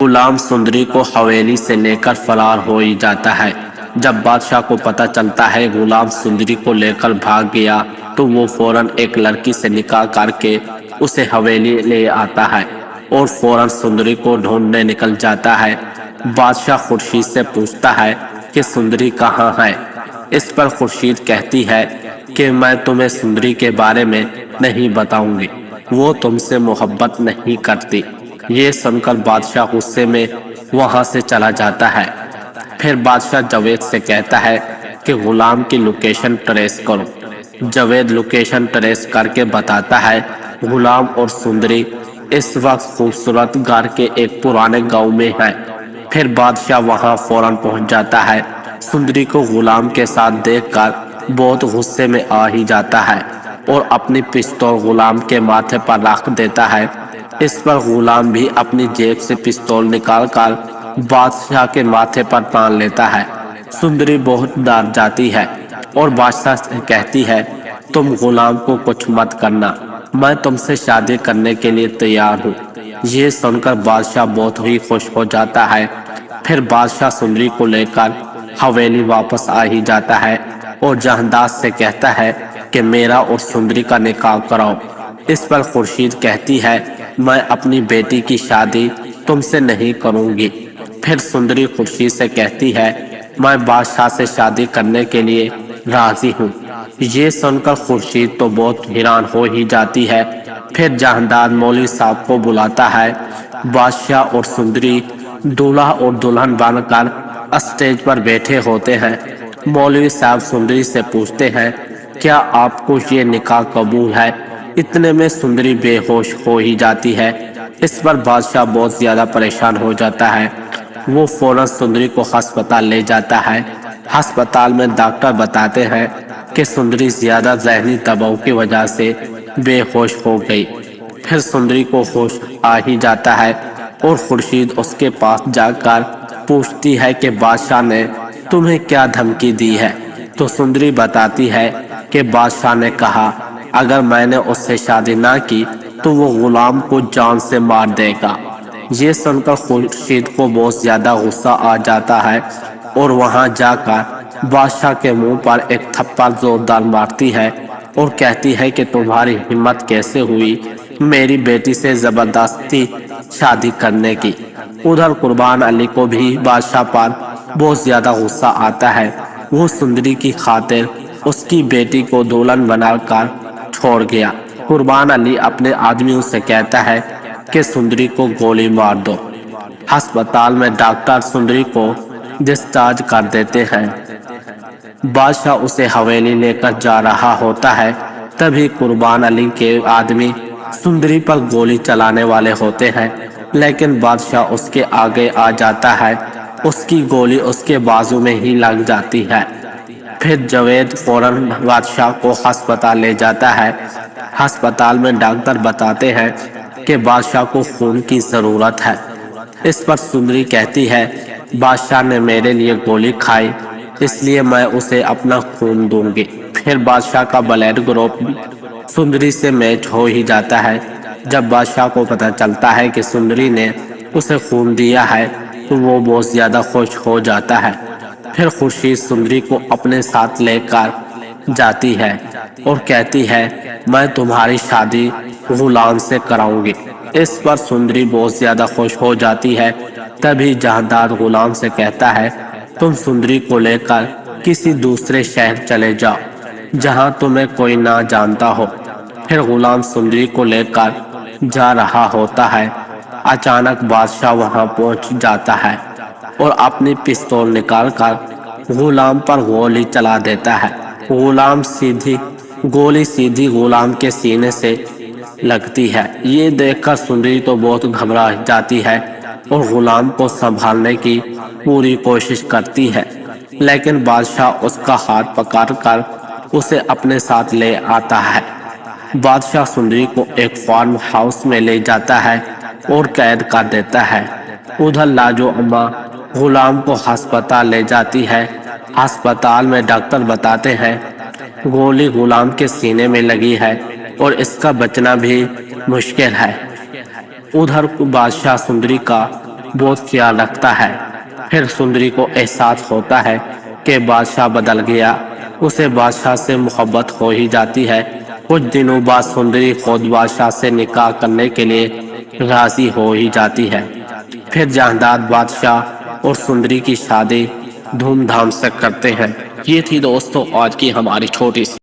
غلام سندری کو حویلی سے لے کر فرار ہو ہی جاتا ہے۔ جب بادشاہ کو پتہ چلتا ہے غلام سندری کو لے کر بھاگ گیا تو وہ فوراً ایک لڑکی سے نکاح کر کے اسے حویلی لے آتا ہے اور فوراً سندری کو ڈھونڈنے نکل جاتا ہے۔ بادشاہ خورشید سے پوچھتا ہے کہ سندری کہاں ہے؟ اس پر خورشید کہتی ہے کہ میں تمہیں سندری کے بارے میں نہیں بتاؤں گی، وہ تم سے محبت نہیں کرتی۔ یہ سن کر بادشاہ غصے میں وہاں سے چلا جاتا ہے۔ پھر بادشاہ جاوید سے کہتا ہے کہ غلام کی لوکیشن ٹریس کرو۔ جاوید لوکیشن ٹریس کر کے بتاتا ہے غلام اور سندری اس وقت خوبصورت گھر کے ایک پرانے گاؤں میں ہیں۔ پھر بادشاہ وہاں فوراً پہنچ جاتا ہے۔ سندری کو غلام کے ساتھ دیکھ کر بہت غصے میں آ ہی جاتا ہے اور اپنی پستول غلام کے ماتھے پر رکھ دیتا ہے۔ اس پر غلام بھی اپنی جیب سے پستول نکال کر بادشاہ کے ماتھے پر تان لیتا ہے۔ سندری بہت ڈر جاتی ہے اور بادشاہ سے کہتی ہے تم غلام کو کچھ مت کرنا، میں تم سے شادی کرنے کے لیے تیار ہوں۔ یہ سن کر بادشاہ بہت ہی خوش ہو جاتا ہے۔ پھر بادشاہ سندری کو لے کر حویلی واپس آ ہی جاتا ہے اور جہانداز سے کہتا ہے کہ میرا اور سندری کا نکاح کراؤ۔ اس پر خورشید کہتی ہے میں اپنی بیٹی کی شادی تم سے نہیں کروں گی۔ پھر سندری خورشید سے کہتی ہے میں بادشاہ سے شادی کرنے کے لیے راضی ہوں۔ یہ سن کر خورشید تو بہت حیران ہو ہی جاتی ہے۔ پھر جہاندار مولوی صاحب کو بلاتا ہے۔ بادشاہ اور سندری دولہا اور دلہن بن کر اسٹیج پر بیٹھے ہوتے ہیں۔ مولوی صاحب سندری سے پوچھتے ہیں کیا آپ کو یہ نکاح قبول ہے؟ اتنے میں سندری بے ہوش ہو ہی جاتی ہے۔ اس پر بادشاہ بہت زیادہ پریشان ہو جاتا ہے۔ وہ فوراً سندری کو ہسپتال لے جاتا ہے۔ ہسپتال میں ڈاکٹر بتاتے ہیں کہ سندری زیادہ ذہنی دباؤ کی وجہ سے بے ہوش ہو گئی۔ پھر سندری کو ہوش آ ہی جاتا ہے اور خورشید اس کے پاس جا کر پوچھتی ہے کہ بادشاہ نے تمہیں کیا دھمکی دی ہے؟ تو سندری بتاتی ہے کہ بادشاہ نے کہا اگر میں نے اس سے شادی نہ کی تو وہ غلام کو جان سے مار دے گا۔ یہ سن کر خورشید کو بہت زیادہ غصہ آ جاتا ہے اور وہاں جا کر بادشاہ کے منہ پر ایک تھپڑ زوردار مارتی ہے اور کہتی ہے کہ تمہاری ہمت کیسے ہوئی میری بیٹی سے زبردستی شادی کرنے کی۔ ادھر قربان علی کو بھی بادشاہ پر بہت زیادہ غصہ آتا ہے۔ وہ سندری کی خاطر اس کی بیٹی کو دلہن بنا کر چھوڑ گیا۔ قربان علی اپنے آدمیوں سے کہتا ہے کہ سندری کو گولی مار دو۔ ہسپتال میں ڈاکٹر سندری کو ڈسچارج کر دیتے ہیں۔ بادشاہ اسے حویلی لے کر جا رہا ہوتا ہے، تبھی قربان علی کے آدمی سندری پر گولی چلانے والے ہوتے ہیں، لیکن بادشاہ اس کے آگے آ جاتا ہے۔ اس کی گولی اس کے بازو میں ہی لگ جاتی ہے۔ پھر جاوید فوراً بادشاہ کو ہسپتال لے جاتا ہے۔ ہسپتال میں ڈاکٹر بتاتے ہیں کہ بادشاہ کو خون کی ضرورت ہے۔ اس پر سندری کہتی ہے بادشاہ نے میرے لیے گولی کھائی اس لیے میں اسے اپنا خون دوں گی۔ پھر بادشاہ کا بلڈ گروپ سندری سے میچ ہو ہی جاتا ہے۔ جب بادشاہ کو پتہ چلتا ہے کہ سندری نے اسے خون دیا ہے تو وہ بہت زیادہ خوش ہو جاتا ہے۔ پھر خورشید سندری کو اپنے ساتھ لے کر جاتی ہے اور کہتی ہے میں تمہاری شادی غلام سے کراؤں گی۔ اس پر سندری بہت زیادہ خوش ہو جاتی ہے۔ تبھی جہاندار غلام سے کہتا ہے تم سندری کو لے کر کسی دوسرے شہر چلے جاؤ جہاں تمہیں کوئی نہ جانتا ہو۔ پھر غلام سندری کو لے کر جا رہا ہوتا ہے۔ اچانک بادشاہ وہاں پہنچ جاتا ہے اور اپنی پستول نکال کر غلام پر گولی چلا دیتا ہے۔ گولی سیدھی غلام کے سینے سے لگتی ہے۔ یہ دیکھ کر سندری تو بہت گھبرا جاتی ہے اور غلام کو سنبھالنے کی پوری کوشش کرتی ہے، لیکن بادشاہ اس کا ہاتھ پکڑ کر اسے اپنے ساتھ لے آتا ہے۔ بادشاہ سندری کو ایک فارم ہاؤس میں لے جاتا ہے اور قید کر دیتا ہے۔ ادھر لاجو اماں غلام کو ہسپتال لے جاتی ہے۔ ہسپتال میں ڈاکٹر بتاتے ہیں گولی غلام کے سینے میں لگی ہے اور اس کا بچنا بھی مشکل ہے۔ ادھر بادشاہ سندری کا بہت خیال رکھتا ہے۔ پھر سندری کو احساس ہوتا ہے کہ بادشاہ بدل گیا، اسے بادشاہ سے محبت ہو ہی جاتی ہے۔ کچھ دنوں بعد سندری خود بادشاہ سے نکاح کرنے کے لیے راضی ہو ہی جاتی ہے۔ پھر جہاندار بادشاہ اور سندری کی شادی دھوم دھام سے کرتے ہیں۔ یہ تھی دوستو آج کی ہماری چھوٹی سی